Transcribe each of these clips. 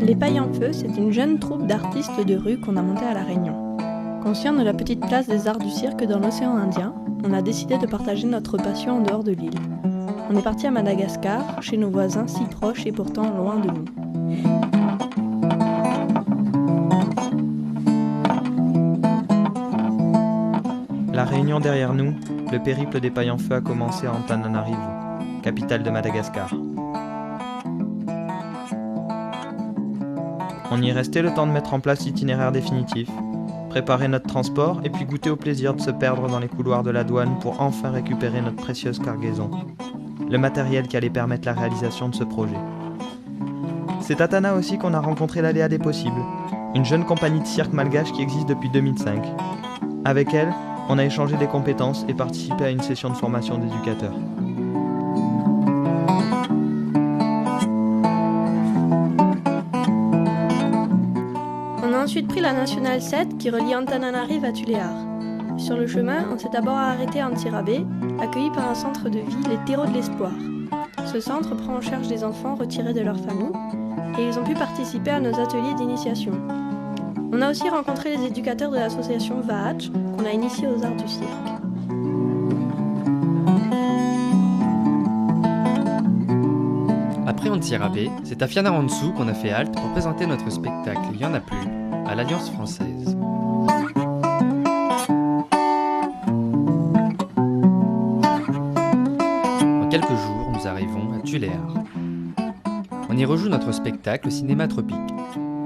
Les Pailles en Feu, c'est une jeune troupe d'artistes de rue qu'on a montée à La Réunion. Conscient de la petite place des arts du cirque dans l'océan Indien, on a décidé de partager notre passion en dehors de l'île. On est parti à Madagascar, chez nos voisins si proches et pourtant loin de nous. La Réunion derrière nous, le périple des Pailles en Feu a commencé à Antananarivo, capitale de Madagascar. On y est resté le temps de mettre en place l'itinéraire définitif, préparer notre transport et puis goûter au plaisir de se perdre dans les couloirs de la douane pour enfin récupérer notre précieuse cargaison, le matériel qui allait permettre la réalisation de ce projet. C'est à Tana aussi qu'on a rencontré l'Aléa des Possibles, une jeune compagnie de cirque malgache qui existe depuis 2005. Avec elle, on a échangé des compétences et participé à une session de formation d'éducateurs. On a ensuite pris la Nationale 7 qui relie Antananarive à Tuléar. Sur le chemin, on s'est d'abord arrêté à Antsirabe, accueilli par un centre de vie, les Terreaux de l'Espoir. Ce centre prend en charge des enfants retirés de leur famille et ils ont pu participer à nos ateliers d'initiation. On a aussi rencontré les éducateurs de l'association VAH qu'on a initiés aux arts du cirque. Après Antsirabe, c'est à Fianarantsoa qu'on a fait halte pour présenter notre spectacle Il y en a plus à l'Alliance française. En quelques jours, nous arrivons à Tuléar. On y rejoue notre spectacle Cinéma Tropique.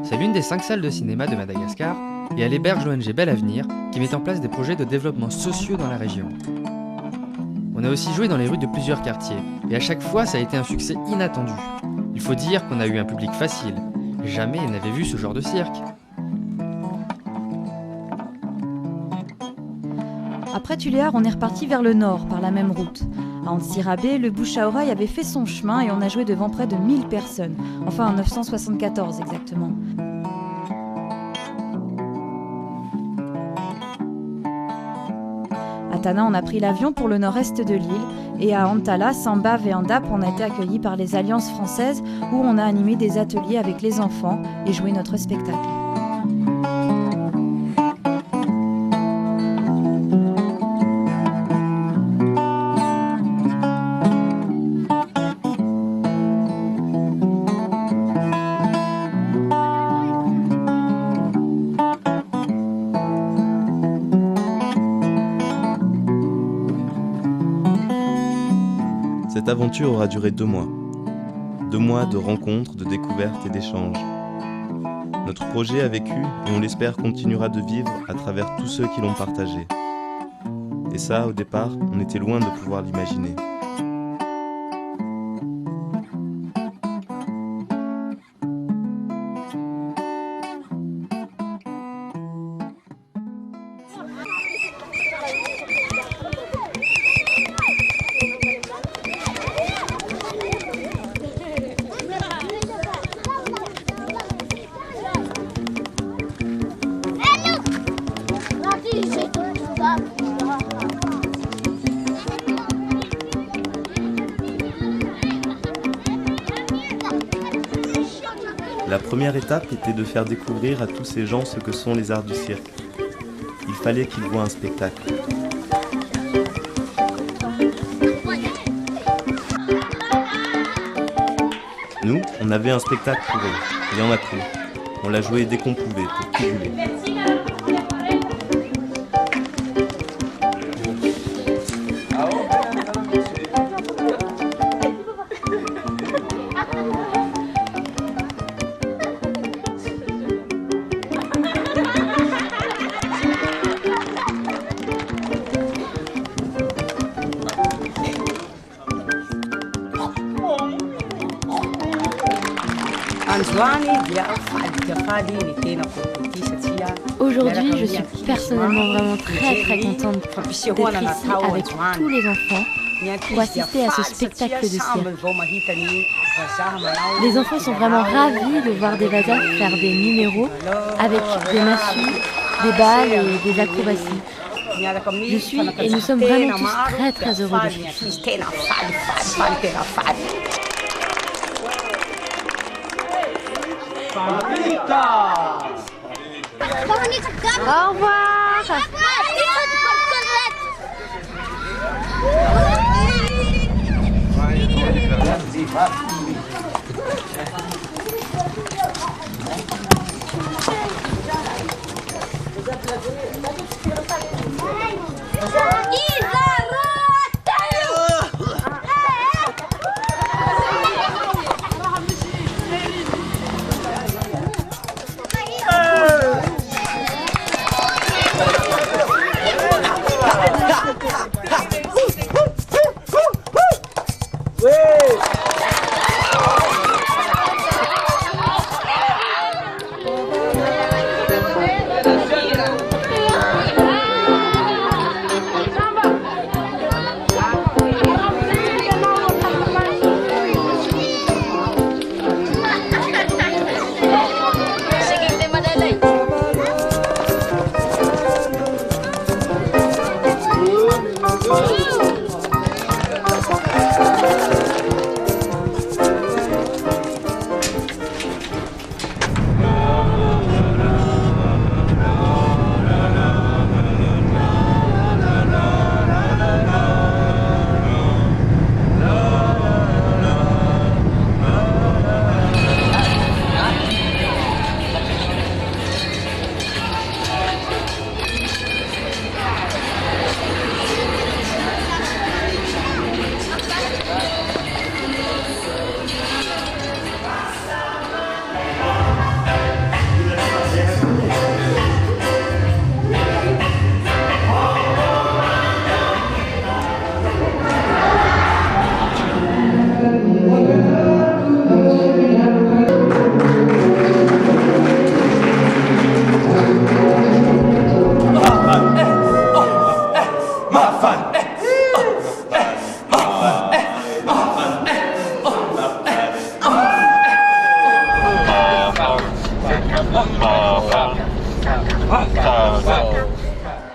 C'est l'une des 5 salles de cinéma de Madagascar et elle héberge l'ONG Bel Avenir qui met en place des projets de développement sociaux dans la région. On a aussi joué dans les rues de plusieurs quartiers et à chaque fois ça a été un succès inattendu. Il faut dire qu'on a eu un public facile. Jamais il n'avait vu ce genre de cirque. Après Tuléar, on est reparti vers le nord par la même route. À Antsirabe, le bouche à oreille avait fait son chemin et on a joué devant près de 1000 personnes. Enfin, en 974 exactement. À Tana, on a pris l'avion pour le nord-est de l'île. Et à Antala, Sambav et Andap, on a été accueillis par les Alliances françaises où on a animé des ateliers avec les enfants et joué notre spectacle. Cette aventure aura duré 2 mois. 2 mois de rencontres, de découvertes et d'échanges. Notre projet a vécu et on l'espère continuera de vivre à travers tous ceux qui l'ont partagé. Et ça, au départ, on était loin de pouvoir l'imaginer. La première étape était de faire découvrir à tous ces gens ce que sont les arts du cirque. Il fallait qu'ils voient un spectacle. Nous, on avait un spectacle pour eux. Il y en a plus. On l'a joué dès qu'on pouvait, pour qui voulait. Aujourd'hui, je suis personnellement vraiment très contente d'être ici avec tous les enfants pour assister à ce spectacle de cirque. Les enfants sont vraiment ravis de voir des vasas faire des numéros avec des massues, des balles et des acrobaties. Je suis et nous sommes vraiment tous très très heureux de suivre. Au revoir.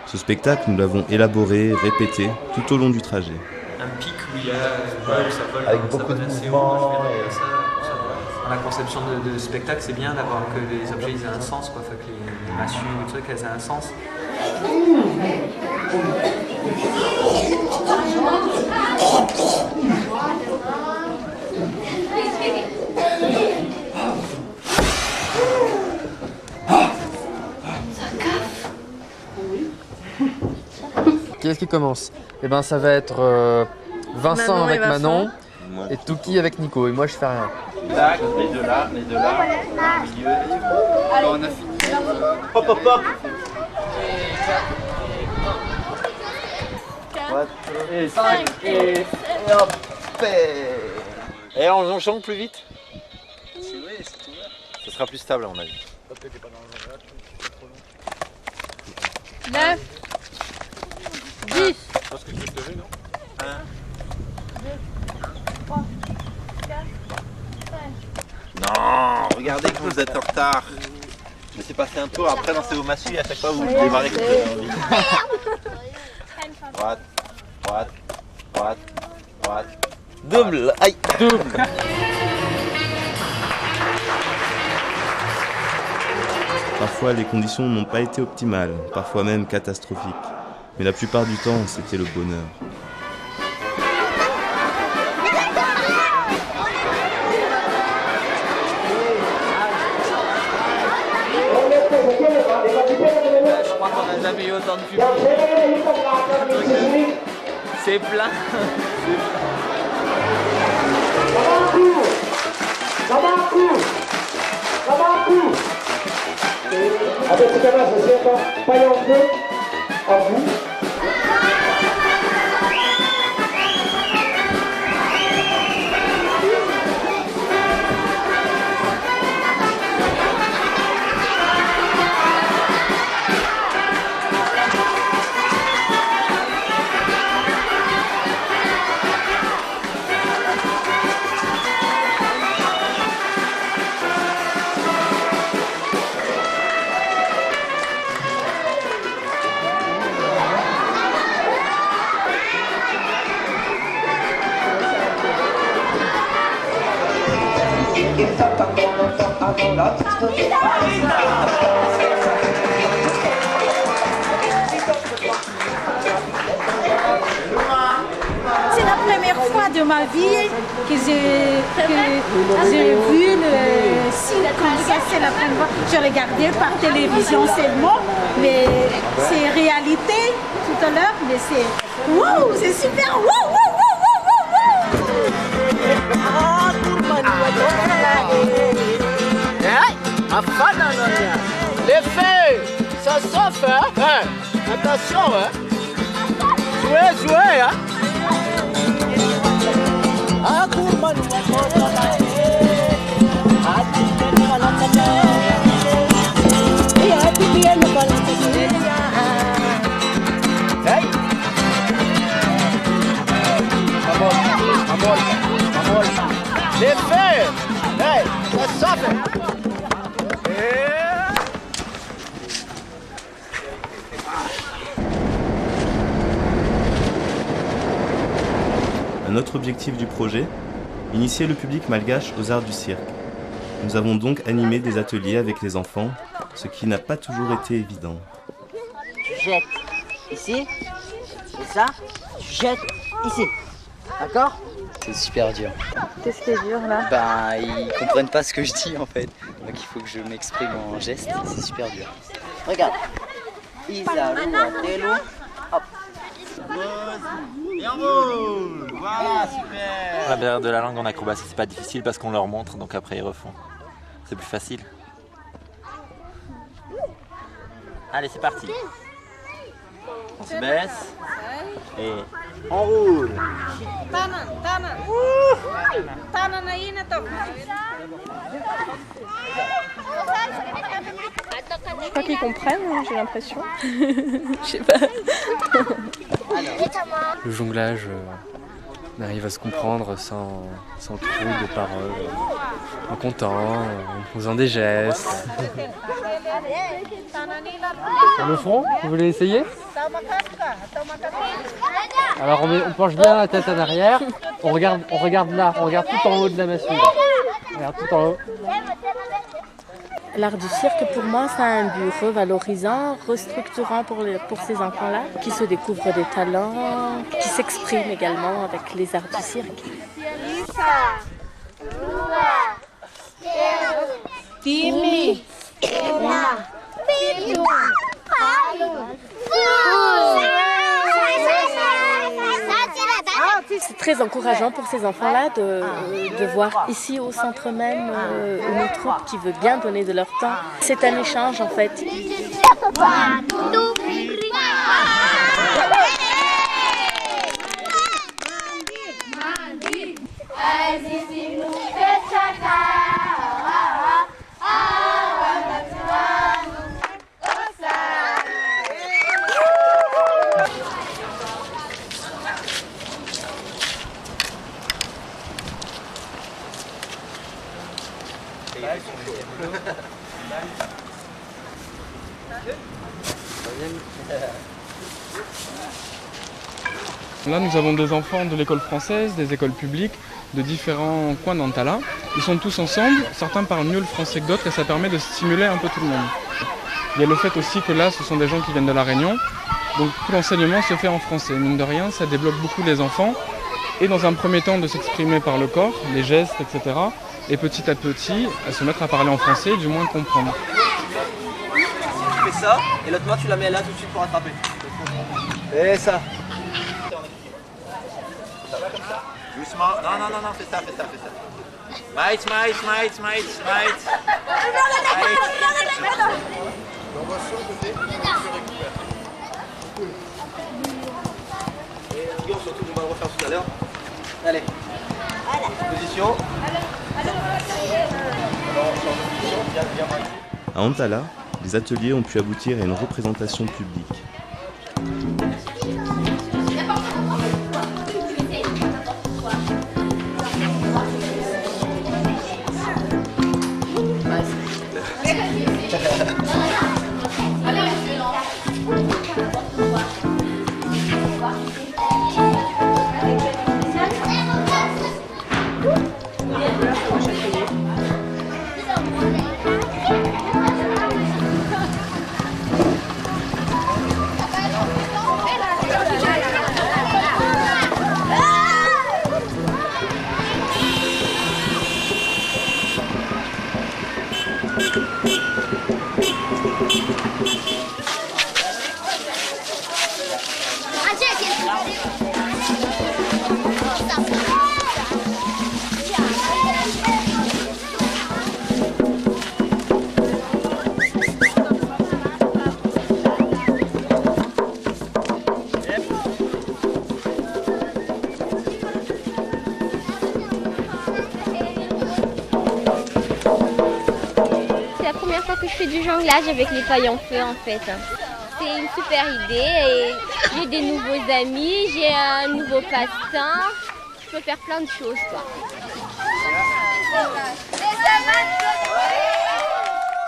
Ce spectacle, nous l'avons élaboré, répété tout au long du trajet. Un pic où il y a ça vole, avec ça beaucoup vole de assez haut. mouvements. Moi, je verrais ça. Dans la conception de spectacle, c'est bien d'avoir que les objets ils aient un sens, quoi. Faut que les massues, les trucs, elles aient un sens. Qui est-ce qui commence? Eh ben ça va être Vincent Manon et avec Vincent. Manon et Touki avec Nico et moi je fais rien. Tac, les deux là, au milieu. Bon, on a fini. Hop, hop, hop. Et 5 et hop. Et on chante plus vite. Ce sera plus stable à mon avis. 9, 10. Je pense que je peux te lever, non 1, 2, 3, 4, 5. Non, regardez que vous êtes en retard. Je me suis passé un tour après danser au massue et à chaque fois vous démarrez comme vous avez envie. Droite, droite, droite, droite. Double, aïe, double. Parfois, les conditions n'ont pas été optimales, parfois même catastrophiques. Mais la plupart du temps, c'était le bonheur. Je crois qu'on n'a jamais eu autant de public. C'est plein. Avec ce canard, je sais pas, paillant en vous. C'est la première fois de ma vie que j'ai vu le signe comme ça. C'est la première fois. Je regardais par télévision seulement, mais c'est réalité tout à l'heure. Mais c'est wow, c'est super. Wow, wow, wow, wow, wow, Les filles, ça s'offre, hein? Attention, hein? Jouez, hein? Les filles, hey, ça s'offre. Un autre objectif du projet, initier le public malgache aux arts du cirque. Nous avons donc animé des ateliers avec les enfants, ce qui n'a pas toujours été évident. Tu jettes ici, et ça, tu jettes ici. D'accord? C'est super dur. Qu'est-ce qui est dur là? Ben, ils comprennent pas ce que je dis en fait. Donc il faut que je m'exprime en gestes, c'est super dur. Regarde. Isaru, Atelo, hop. Et en roule. Voilà, super. La barrière de la langue en acrobatie, c'est pas difficile parce qu'on leur montre, donc après ils refont. C'est plus facile. Allez, c'est parti. On se baisse et on roule. Je crois qu'ils comprennent, hein, j'ai l'impression. Je sais pas. Le jonglage, on arrive à se comprendre sans trop de paroles, en comptant, en posant des gestes. Sur le front, vous voulez essayer? Alors on penche bien la tête en arrière, on regarde là, on regarde tout en haut de la massue. On regarde tout en haut. L'art du cirque, pour moi, c'est un but revalorisant, restructurant pour ces enfants-là, qui se découvrent des talents, qui s'expriment également avec les arts du cirque. Timmy, C'est très encourageant pour ces enfants-là de voir ici au centre même une troupe qui veut bien donner de leur temps. C'est un échange en fait. Là, nous avons des enfants de l'école française, des écoles publiques, de différents coins d'Antala. Ils sont tous ensemble, certains parlent mieux le français que d'autres et ça permet de stimuler un peu tout le monde. Il y a le fait aussi que là, ce sont des gens qui viennent de La Réunion, donc tout l'enseignement se fait en français. Mine de rien, ça débloque beaucoup les enfants et dans un premier temps de s'exprimer par le corps, les gestes, etc. Et petit à petit, à se mettre à parler en français, du moins comprendre. Tu fais ça et l'autre main tu la mets là tout de suite pour attraper. Et ça. Doucement. Non, fais ça. Smile. Et surtout, on va le refaire tout à l'heure. Allez. Position. À Antala, les ateliers ont pu aboutir à une représentation publique. Que je fais du jonglage avec les pailles en feu en fait. C'est une super idée et j'ai des nouveaux amis, j'ai un nouveau passe-temps, je peux faire plein de choses quoi.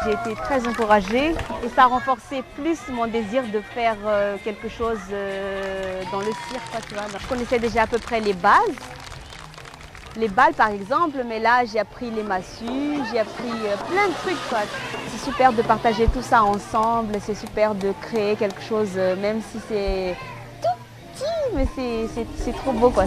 J'ai été très encouragée et ça a renforcé plus mon désir de faire quelque chose dans le cirque. Quoi, tu vois. Je connaissais déjà à peu près les bases. Les balles par exemple, mais là j'ai appris les massues, j'ai appris plein de trucs quoi. C'est super de partager tout ça ensemble, c'est super de créer quelque chose, même si c'est tout petit, mais c'est trop beau quoi.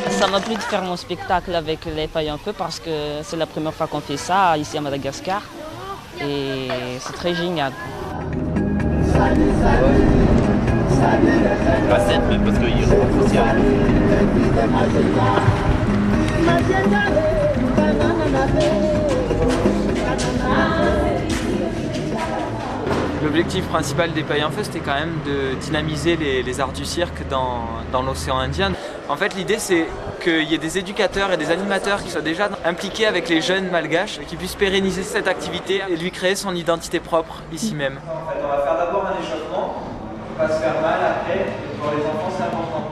Ça m'a plu de faire mon spectacle avec les pailles en feu parce que c'est la première fois qu'on fait ça ici à Madagascar et c'est très génial. Pas 7 même parce qu'il rentre aussi avec. L'objectif principal des pailles en feu, c'était quand même de dynamiser les arts du cirque dans l'océan Indien. En fait, l'idée, c'est qu'il y ait des éducateurs et des animateurs qui soient déjà impliqués avec les jeunes malgaches et qui puissent pérenniser cette activité et lui créer son identité propre ici même. En fait, on va faire d'abord un échauffement, on va se faire mal après, et pour les enfants, c'est important.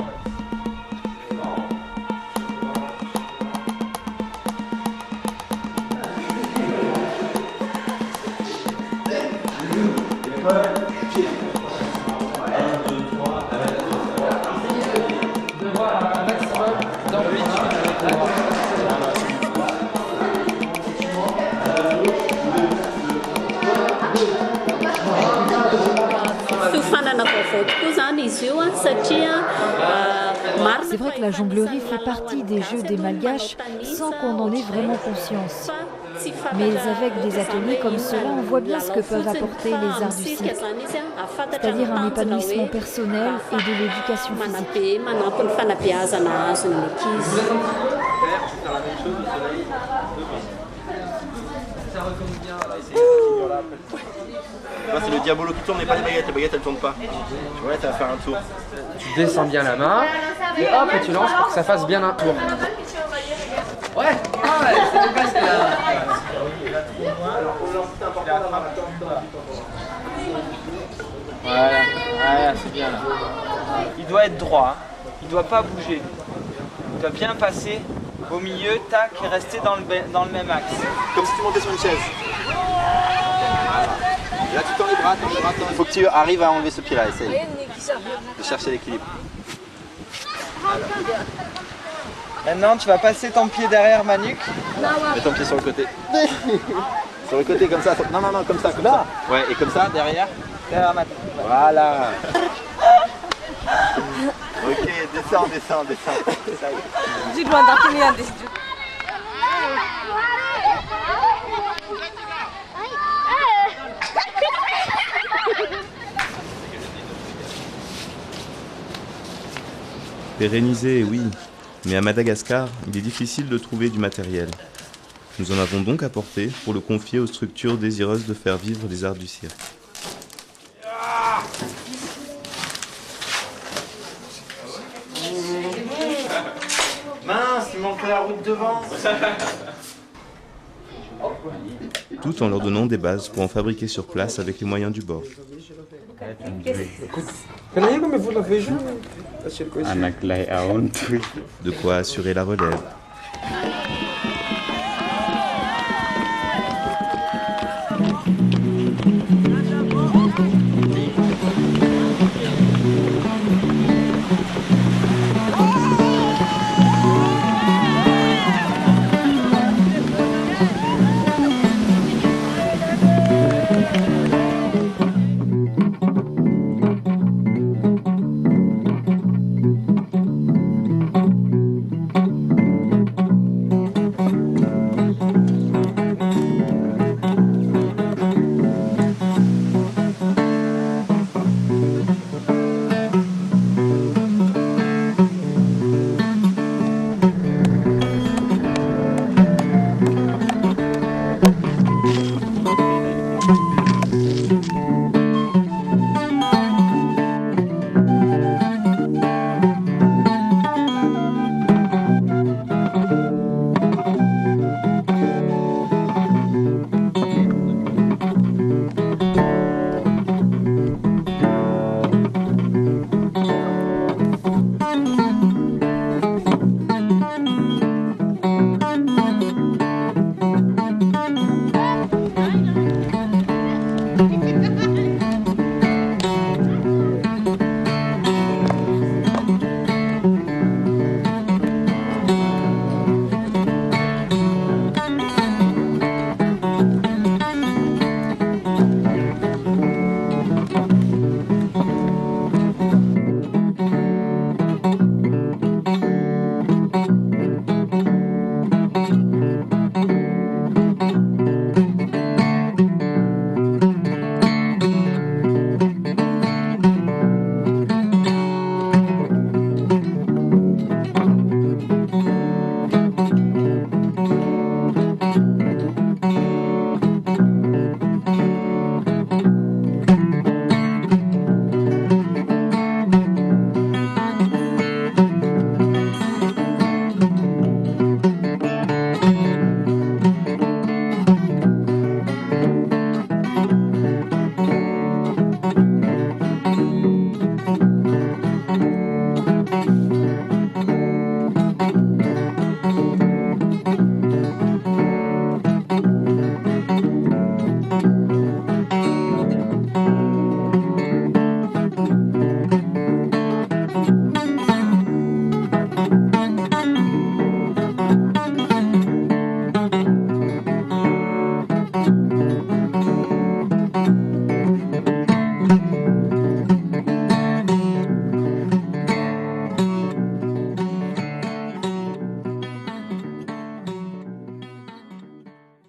C'est vrai que la jonglerie fait partie des jeux des Malgaches sans qu'on en ait vraiment conscience. Mais avec des ateliers comme cela, on voit bien ce que peuvent apporter les arts du cirque, c'est-à-dire un épanouissement personnel et de l'éducation physique. C'est le diabolo qui tourne et pas les baguettes elles tournent pas. Tu vois, ça va faire un tour. Tu descends bien la main et hop, et tu lances pour que ça fasse bien un tour. Ouais, c'est presque là. Voilà, c'est bien là. Il doit être droit, hein. Il doit pas bouger. Il doit bien passer au milieu, tac, et rester dans le même axe. Comme si tu montais sur une chaise. Là tu tends les bras, Il faut que tu arrives à enlever ce pied là, essaye de chercher l'équilibre. Maintenant tu vas passer ton pied derrière ma nuque. Mets ton pied sur le côté. Sur le côté comme ça. Non, comme ça, comme ça. Ouais, et comme ça, derrière. Derrière ma tête. Voilà. Ok, descends. Pérenniser, oui, mais à Madagascar, il est difficile de trouver du matériel. Nous en avons donc apporté pour le confier aux structures désireuses de faire vivre les arts du cirque. Mince, il manque la route devant. Tout en leur donnant des bases pour en fabriquer sur place avec les moyens du bord. Écoute, comment vous l'avez joué? De quoi assurer la relève.